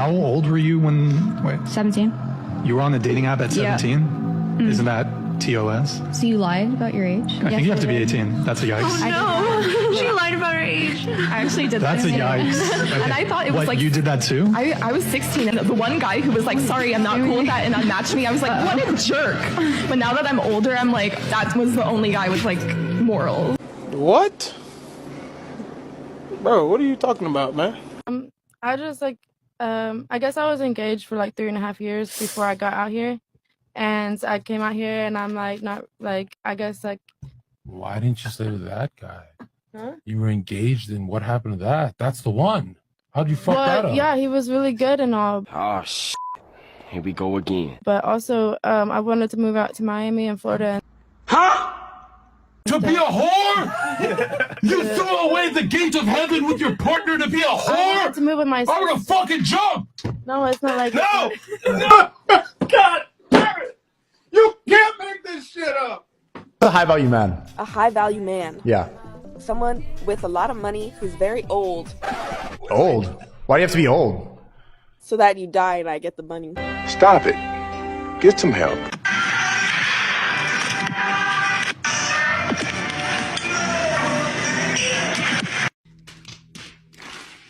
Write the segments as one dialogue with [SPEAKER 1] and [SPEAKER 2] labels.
[SPEAKER 1] How old were you when, wait,
[SPEAKER 2] 17.
[SPEAKER 1] you were on the dating app at 17?
[SPEAKER 2] Yeah.
[SPEAKER 1] Isn't that TOS?
[SPEAKER 2] So you lied about your age?
[SPEAKER 1] I think you have to be 18. That's a yikes.
[SPEAKER 3] Oh no, she lied about her age.
[SPEAKER 4] I actually did
[SPEAKER 1] That's
[SPEAKER 4] that.
[SPEAKER 1] a yikes. Okay.
[SPEAKER 4] And I thought it was
[SPEAKER 1] what,
[SPEAKER 4] like...
[SPEAKER 1] you did that too?
[SPEAKER 4] I was 16, and the one guy who was like, sorry, I'm not cool with that, and unmatched me, I was like, what a jerk. But now that I'm older, I'm like, that was the only guy with like morals.
[SPEAKER 5] What? Bro, what are you talking about, man?
[SPEAKER 6] I just I guess I was engaged for like 3.5 years before I got out here. And I came out here and I'm like, not like, I guess like.
[SPEAKER 7] Why didn't you stay with that guy?
[SPEAKER 6] Huh?
[SPEAKER 7] You were engaged and what happened to that? That's the one. How'd you fuck that up?
[SPEAKER 6] Yeah, he was really good and all.
[SPEAKER 8] Oh, shit. Here we go again.
[SPEAKER 6] But also, I wanted to move out to Miami and Florida.
[SPEAKER 7] Huh? To be a whore? You threw away the gate of heaven with your partner to be a whore?
[SPEAKER 6] I wanted to move with my
[SPEAKER 7] I'm gonna fucking jump!
[SPEAKER 6] No, it's not like
[SPEAKER 7] No! No! God damn it! You can't make this shit up!
[SPEAKER 9] A high value man.
[SPEAKER 10] A high value man.
[SPEAKER 9] Yeah.
[SPEAKER 10] Someone with a lot of money who's very old.
[SPEAKER 9] Old? Why do you have to be old?
[SPEAKER 10] So that you die and I get the money.
[SPEAKER 11] Stop it. Get some help.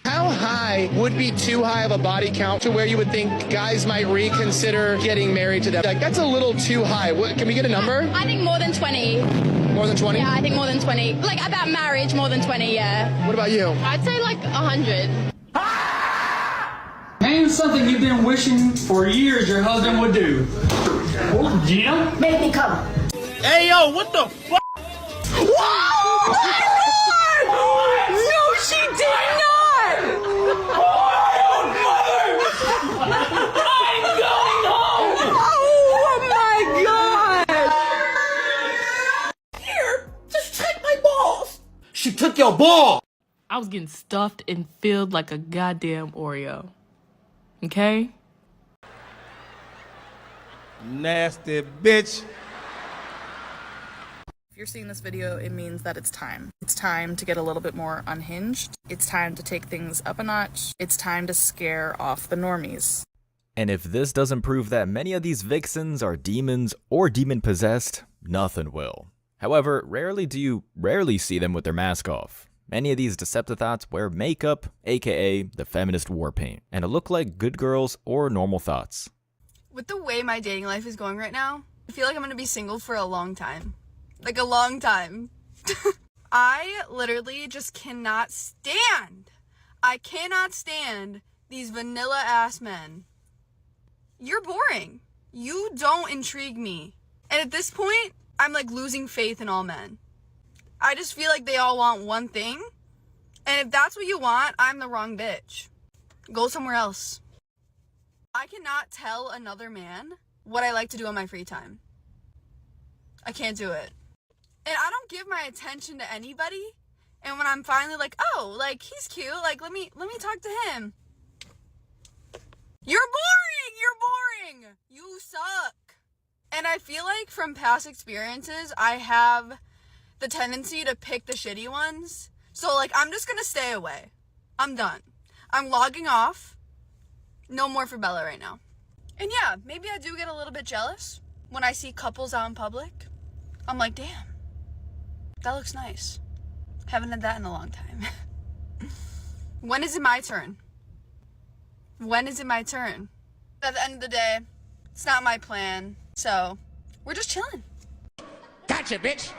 [SPEAKER 12] How high would be too high of a body count to where you would think guys might reconsider getting married to them? Like, that's a little too high. Can we get a number?
[SPEAKER 13] I think more than 20.
[SPEAKER 12] More than 20?
[SPEAKER 13] Yeah, I think more than 20. Like, about marriage, more than 20, yeah.
[SPEAKER 12] What about you?
[SPEAKER 13] I'd say like 100.
[SPEAKER 14] Name something you've been wishing for years your husband would do. Oh, Jim?
[SPEAKER 13] Make me come.
[SPEAKER 5] Hey, yo, what the fuck?
[SPEAKER 3] Whoa! No, she did not!
[SPEAKER 14] I'm going home!
[SPEAKER 3] Oh my god!
[SPEAKER 14] Here, just take my balls! She took your ball!
[SPEAKER 15] I was getting stuffed and filled like a goddamn Oreo. Okay?
[SPEAKER 5] Nasty bitch.
[SPEAKER 16] If you're seeing this video, it means that it's time. It's time to get a little bit more unhinged. It's time to take things up a notch. It's time to scare off the normies.
[SPEAKER 17] And if this doesn't prove that many of these vixens are demons or demon-possessed, nothing will. However, rarely do you see them with their mask off. Many of these Decepticons wear makeup, aka the feminist war paint, and it look like good girls or normal thoughts.
[SPEAKER 18] With the way my dating life is going right now, I feel like I'm gonna be single for a long time. Like a long time. I literally just cannot stand. I cannot stand these vanilla ass men. You're boring. You don't intrigue me. And at this point, I'm like losing faith in all men. I just feel like they all want one thing. And if that's what you want, I'm the wrong bitch. Go somewhere else. I cannot tell another man what I like to do on my free time. I can't do it. And I don't give my attention to anybody. And when I'm finally like, oh, like he's cute, like let me talk to him. You're boring! You're boring! You suck. And I feel like from past experiences, I have the tendency to pick the shitty ones. So like, I'm just gonna stay away. I'm done. I'm logging off. No more for Bella right now. And yeah, maybe I do get a little bit jealous when I see couples out in public. I'm like, damn, that looks nice. Haven't had that in a long time. When is it my turn? When is it my turn? At the end of the day, it's not my plan. So, we're just chilling.
[SPEAKER 12] Gotcha, bitch!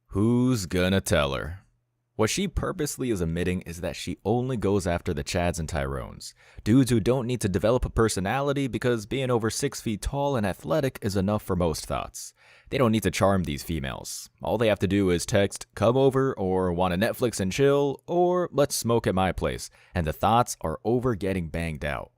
[SPEAKER 17] Who's gonna tell her? What she purposely is admitting is that she only goes after the Chads and Tyrones, dudes who don't need to develop a personality because being over 6 feet tall and athletic is enough for most thoughts. They don't need to charm these females. All they have to do is text, come over, or want a Netflix and chill, or let's smoke at my place, and the thoughts are over getting banged out.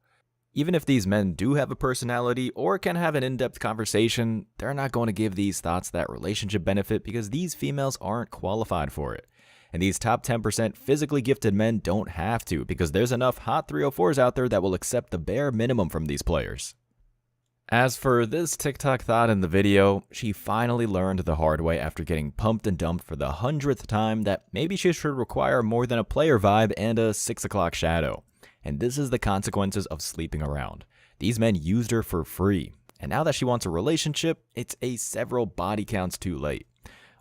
[SPEAKER 17] Even if these men do have a personality or can have an in-depth conversation, they're not going to give these thoughts that relationship benefit because these females aren't qualified for it. And these top 10% physically gifted men don't have to because there's enough hot 304s out there that will accept the bare minimum from these players. As for this TikTok thought in the video, she finally learned the hard way after getting pumped and dumped for the 100th time that maybe she should require more than a player vibe and a 6 o'clock shadow. And this is the consequences of sleeping around. These men used her for free, and now that she wants a relationship, it's a several body counts too late.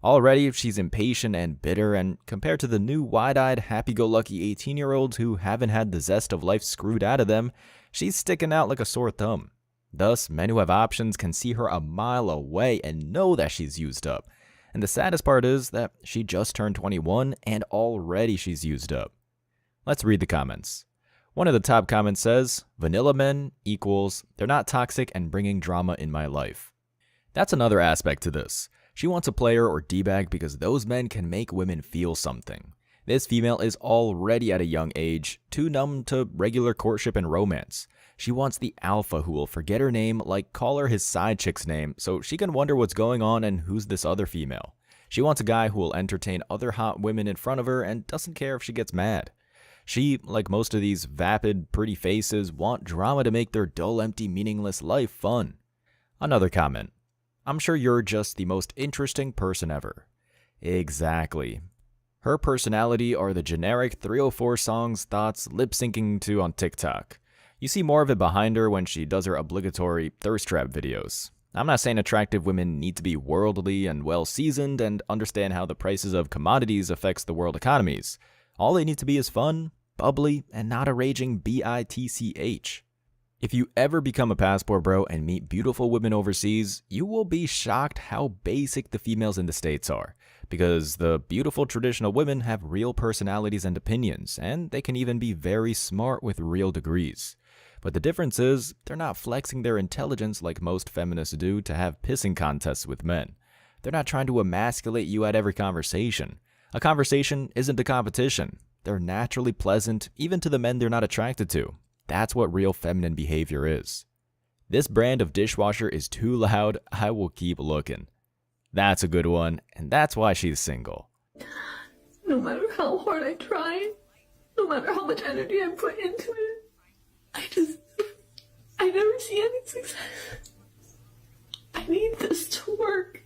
[SPEAKER 17] Already, she's impatient and bitter, and compared to the new wide-eyed, happy-go-lucky 18-year-olds who haven't had the zest of life screwed out of them, she's sticking out like a sore thumb. Thus, men who have options can see her a mile away and know that she's used up. And the saddest part is that she just turned 21 and already she's used up. Let's read the comments. One of the top comments says, "Vanilla men equals, they're not toxic and bringing drama in my life." That's another aspect to this. She wants a player or D-bag because those men can make women feel something. This female is already at a young age, too numb to regular courtship and romance. She wants the alpha who will forget her name, like call her his side chick's name, so she can wonder what's going on and who's this other female. She wants a guy who will entertain other hot women in front of her and doesn't care if she gets mad. She, like most of these vapid, pretty faces, want drama to make their dull, empty, meaningless life fun. Another comment. "I'm sure you're just the most interesting person ever." Exactly. Her personality are the generic 304 songs thoughts lip-syncing to on TikTok. You see more of it behind her when she does her obligatory thirst trap videos. I'm not saying attractive women need to be worldly and well-seasoned and understand how the prices of commodities affects the world economies. All they need to be is fun, bubbly, and not a raging bitch. If you ever become a passport bro and meet beautiful women overseas, you will be shocked how basic the females in the States are, because the beautiful traditional women have real personalities and opinions, and they can even be very smart with real degrees. But the difference is, they're not flexing their intelligence like most feminists do to have pissing contests with men. They're not trying to emasculate you at every conversation. A conversation isn't a competition. They're naturally pleasant, even to the men they're not attracted to. That's what real feminine behavior is. This brand of dishwasher is too loud, I will keep looking. That's a good one, and that's why she's single.
[SPEAKER 2] No matter how hard I try, no matter how much energy I put into it, I never see any success. I need this to work.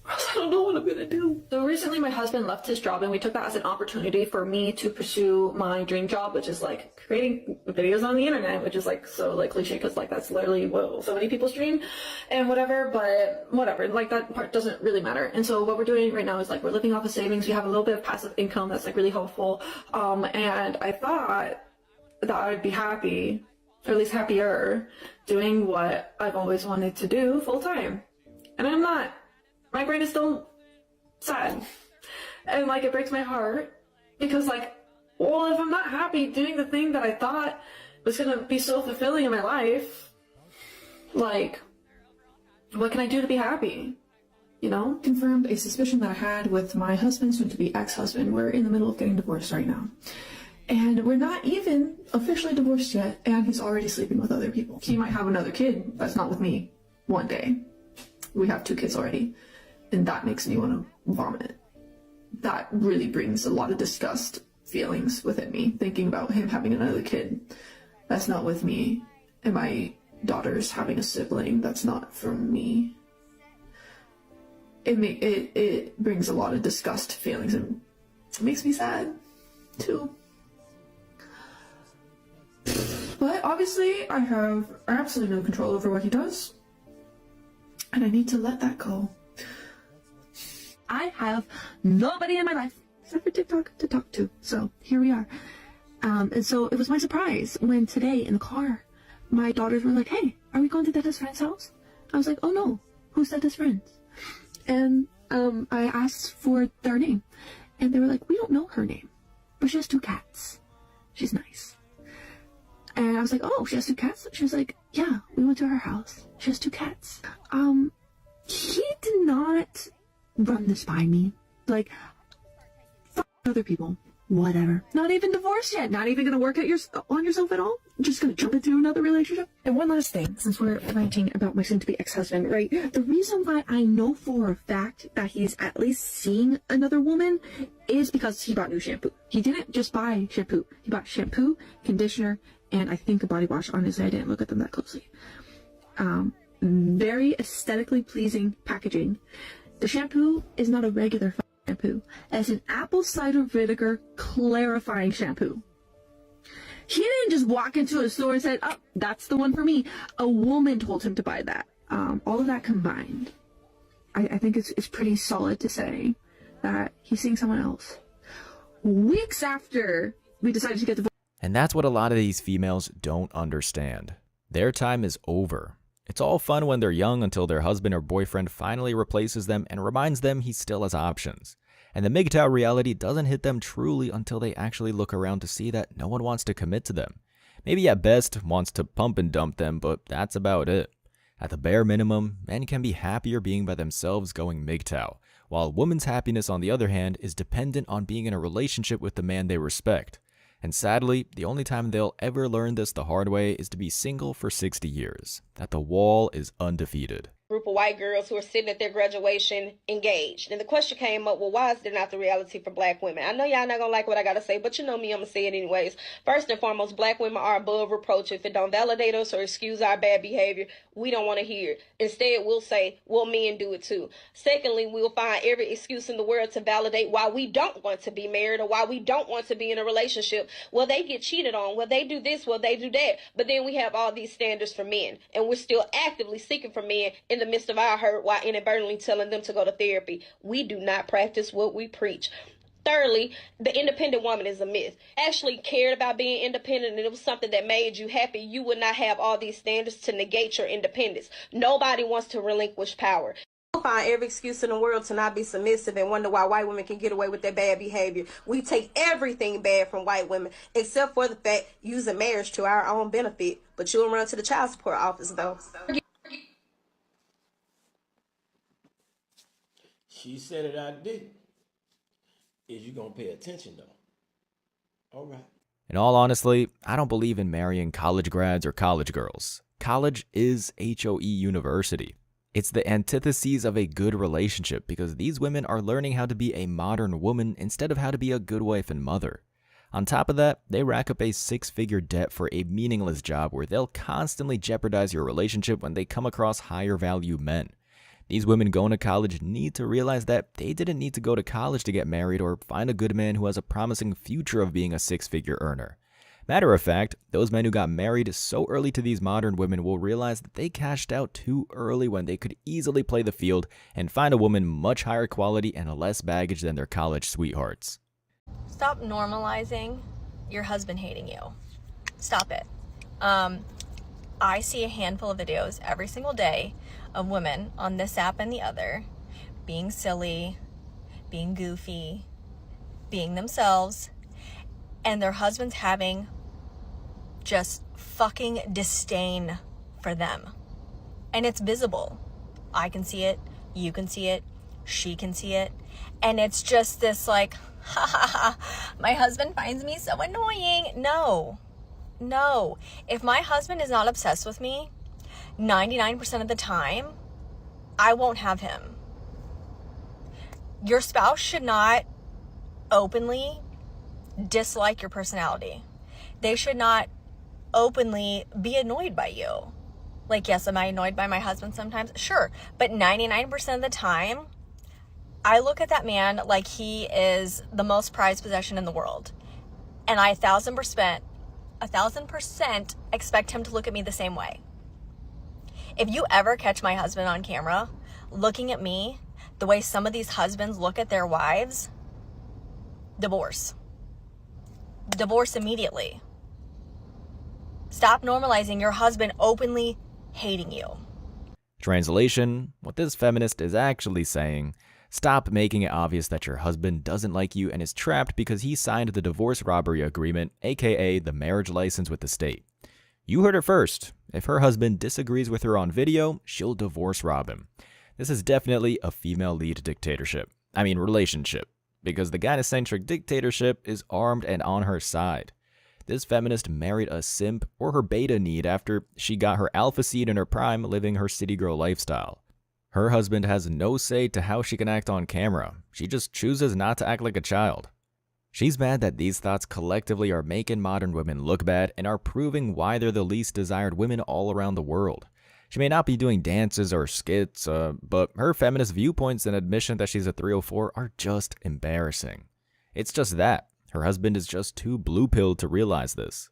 [SPEAKER 2] Or else I don't know what I'm gonna do. So recently my husband left his job and we took that as an opportunity for me to pursue my dream job, which is like creating videos on the internet, which is like so like cliche because like that's literally what so many people's dream and whatever, but whatever, like that part doesn't really matter. And so what we're doing right now is like we're living off of savings. We have a little bit of passive income that's like really helpful. And I thought that I'd be happy, or at least happier, doing what I've always wanted to do full time. And I'm not. My brain is still sad. And like it breaks my heart because like, well, if I'm not happy doing the thing that I thought was gonna be so fulfilling in my life, like, what can I do to be happy? You know? Confirmed a suspicion that I had with my husband, soon to be ex-husband. We're in the middle of getting divorced right now. And we're not even officially divorced yet, and he's already sleeping with other people. He might have another kid that's not with me one day. We have 2 kids already, and that makes me want to vomit. That really brings a lot of disgust feelings within me, thinking about him having another kid that's not with me, and my daughter's having a sibling that's not from me. It brings a lot of disgust feelings, and it makes me sad, too. But obviously, I have absolutely no control over what he does. And I need to let that go. I have nobody in my life except for TikTok to talk to. So here we are. And so it was my surprise when today in the car, my daughters were like, "Hey, are we going to Dada's friend's house?" I was like, "Oh no, who's Dada's friends?" And I asked for their name. And they were like, "We don't know her name, but she has 2 cats. She's nice." And I was like, "Oh, she has 2 cats?" She was like, "Yeah, we went to her house. She has 2 cats. He did not run this by me. Like, fuck other people. Whatever. Not even divorced yet. Not even gonna work on yourself at all. Just gonna jump into another relationship." And one last thing, since we're ranting about my soon-to-be ex-husband, right? The reason why I know for a fact that he's at least seeing another woman is because he bought new shampoo. He didn't just buy shampoo. He bought shampoo, conditioner, and I think a body wash. Honestly, I didn't look at them that closely. Very aesthetically pleasing packaging. The shampoo is not a regular shampoo. It's an apple cider vinegar clarifying shampoo. He didn't just walk into a store and said, oh, that's the one for me. A woman told him to buy that. All of that combined, I think it's pretty solid to say that he's seeing someone else. Weeks after we decided to get divorced.
[SPEAKER 17] And that's what a lot of these females don't understand. Their time is over. It's all fun when they're young until their husband or boyfriend finally replaces them and reminds them he still has options. And the MGTOW reality doesn't hit them truly until they actually look around to see that no one wants to commit to them. Maybe at best wants to pump and dump them, but that's about it. At the bare minimum, men can be happier being by themselves going MGTOW, while a woman's happiness on the other hand is dependent on being in a relationship with the man they respect. And sadly, the only time they'll ever learn this the hard way is to be single for 60 years, that the wall is undefeated.
[SPEAKER 19] Group of white girls who are sitting at their graduation engaged. And the question came up, well, why is there not the reality for black women? I know y'all not gonna like what I gotta say, but you know me, I'm gonna say it anyways. First and foremost, black women are above reproach. If it don't validate us or excuse our bad behavior, we don't want to hear it. Instead, we'll say, well, men do it too. Secondly, we'll find every excuse in the world to validate why we don't want to be married or why we don't want to be in a relationship. Well, they get cheated on. Well, they do this. Well, they do that. But then we have all these standards for men, and we're still actively seeking for men in the midst of our hurt while inadvertently telling them to go to therapy. We do not practice what we preach. Thirdly, the independent woman is a myth. Actually cared about being independent and it was something that made you happy, you would not have all these standards to negate your independence. Nobody wants to relinquish power. We'll find every excuse in the world to not be submissive and wonder why white women can get away with their bad behavior. We take everything bad from white women, except for the fact using marriage to our own benefit. But you'll run to the child support office, though.
[SPEAKER 5] She said it, I did. Is you gonna pay attention though? All right.
[SPEAKER 17] In all honesty, I don't believe in marrying college grads or college girls. College is HOE University. It's the antithesis of a good relationship because these women are learning how to be a modern woman instead of how to be a good wife and mother. On top of that, they rack up a six-figure debt for a meaningless job where they'll constantly jeopardize your relationship when they come across higher value men. These women going to college need to realize that they didn't need to go to college to get married or find a good man who has a promising future of being a six-figure earner. Matter of fact, those men who got married so early to these modern women will realize that they cashed out too early when they could easily play the field and find a woman much higher quality and less baggage than their college sweethearts.
[SPEAKER 20] Stop normalizing your husband hating you. Stop it. I see a handful of videos every single day of women on this app and the other being silly, being goofy, being themselves, and their husbands having just fucking disdain for them. And it's visible. I can see it, you can see it, she can see it, and it's just this like, ha ha ha, my husband finds me so annoying. No. If my husband is not obsessed with me, 99% of the time, I won't have him. Your spouse should not openly dislike your personality. They should not openly be annoyed by you. Like, yes, am I annoyed by my husband sometimes? Sure. But 99% of the time, I look at that man like he is the most prized possession in the world. And I 1,000% expect him to look at me the same way. If you ever catch my husband on camera looking at me the way some of these husbands look at their wives, divorce. Divorce immediately. Stop normalizing your husband openly hating you.
[SPEAKER 17] Translation, what this feminist is actually saying, stop making it obvious that your husband doesn't like you and is trapped because he signed the divorce robbery agreement, aka the marriage license with the state. You heard it first. If her husband disagrees with her on video, she'll divorce rob him. This is definitely a female lead relationship, because the gynocentric dictatorship is armed and on her side. This feminist married a simp or her beta need after she got her alpha seed in her prime living her city girl lifestyle. Her husband has no say to how she can act on camera. She just chooses not to act like a child. She's mad that these thoughts collectively are making modern women look bad and are proving why they're the least desired women all around the world. She may not be doing dances or skits, but her feminist viewpoints and admission that she's a 304 are just embarrassing. It's just that. Her husband is just too blue-pilled to realize this.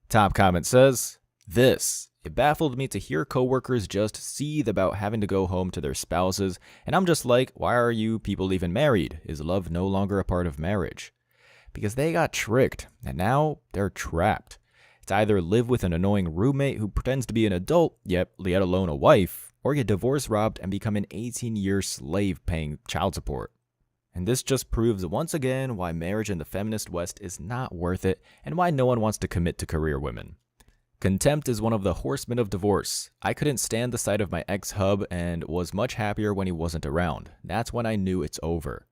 [SPEAKER 17] Top comment says, It baffled me to hear coworkers just seethe about having to go home to their spouses, and I'm just like, why are you people even married? Is love no longer a part of marriage? Because they got tricked, and now they're trapped. It's either live with an annoying roommate who pretends to be an adult, yet let alone a wife, or get divorce robbed and become an 18-year slave paying child support. And this just proves once again why marriage in the feminist West is not worth it, and why no one wants to commit to career women. Contempt is one of the horsemen of divorce. I couldn't stand the sight of my ex-hub and was much happier when he wasn't around. That's when I knew it's over.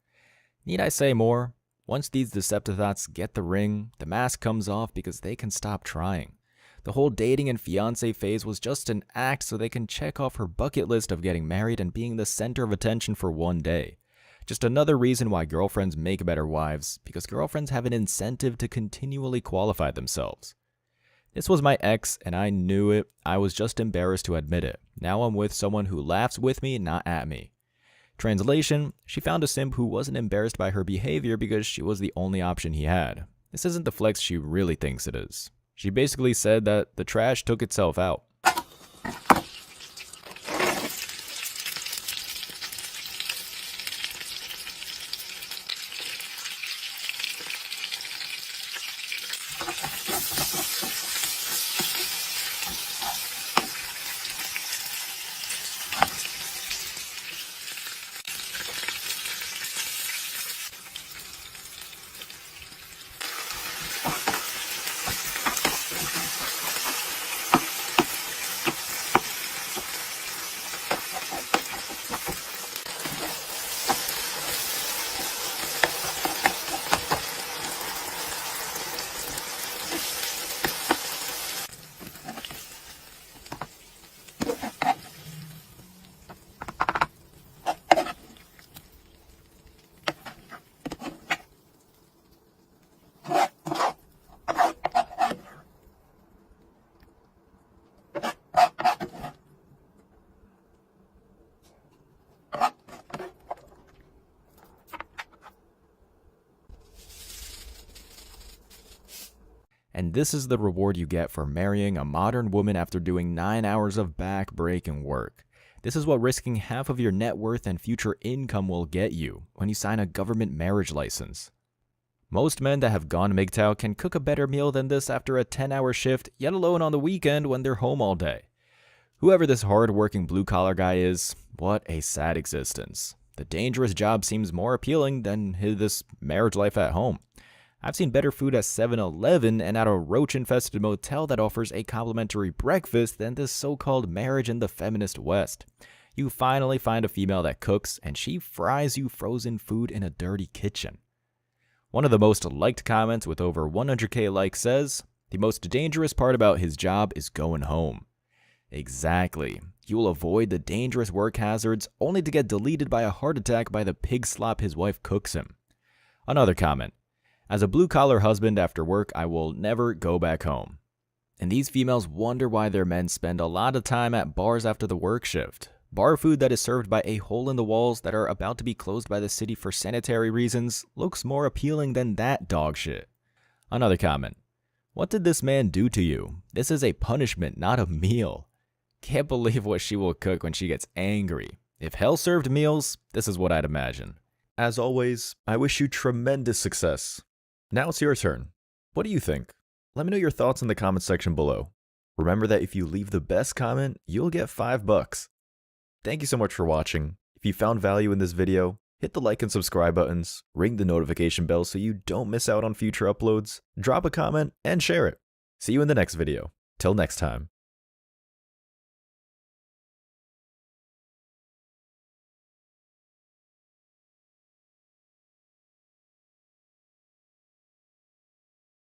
[SPEAKER 17] Need I say more? Once these deceptive thoughts get the ring, the mask comes off because they can stop trying. The whole dating and fiancé phase was just an act so they can check off her bucket list of getting married and being the center of attention for one day. Just another reason why girlfriends make better wives, because girlfriends have an incentive to continually qualify themselves. This was my ex, and I knew it. I was just embarrassed to admit it. Now I'm with someone who laughs with me, not at me. Translation, she found a simp who wasn't embarrassed by her behavior because she was the only option he had. This isn't the flex she really thinks it is. She basically said that the trash took itself out. And this is the reward you get for marrying a modern woman after doing 9 hours of back-breaking work. This is what risking half of your net worth and future income will get you when you sign a government marriage license. Most men that have gone MGTOW can cook a better meal than this after a 10-hour shift, yet alone on the weekend when they're home all day. Whoever this hard-working blue-collar guy is, what a sad existence. The dangerous job seems more appealing than this marriage life at home. I've seen better food at 7-Eleven and at a roach-infested motel that offers a complimentary breakfast than this so-called marriage in the feminist West. You finally find a female that cooks, and she fries you frozen food in a dirty kitchen. One of the most liked comments with over 100k likes says, "The most dangerous part about his job is going home." Exactly. You'll avoid the dangerous work hazards only to get deleted by a heart attack by the pig slop his wife cooks him. Another comment. As a blue-collar husband after work, I will never go back home. And these females wonder why their men spend a lot of time at bars after the work shift. Bar food that is served by a hole in the walls that are about to be closed by the city for sanitary reasons looks more appealing than that dog shit. Another comment. What did this man do to you? This is a punishment, not a meal. Can't believe what she will cook when she gets angry. If hell served meals, this is what I'd imagine. As always, I wish you tremendous success. Now it's your turn. What do you think? Let me know your thoughts in the comment section below. Remember that if you leave the best comment, you'll get $5. Thank you so much for watching. If you found value in this video, hit the like and subscribe buttons, ring the notification bell so you don't miss out on future uploads, drop a comment, and share it. See you in the next video. Till next time.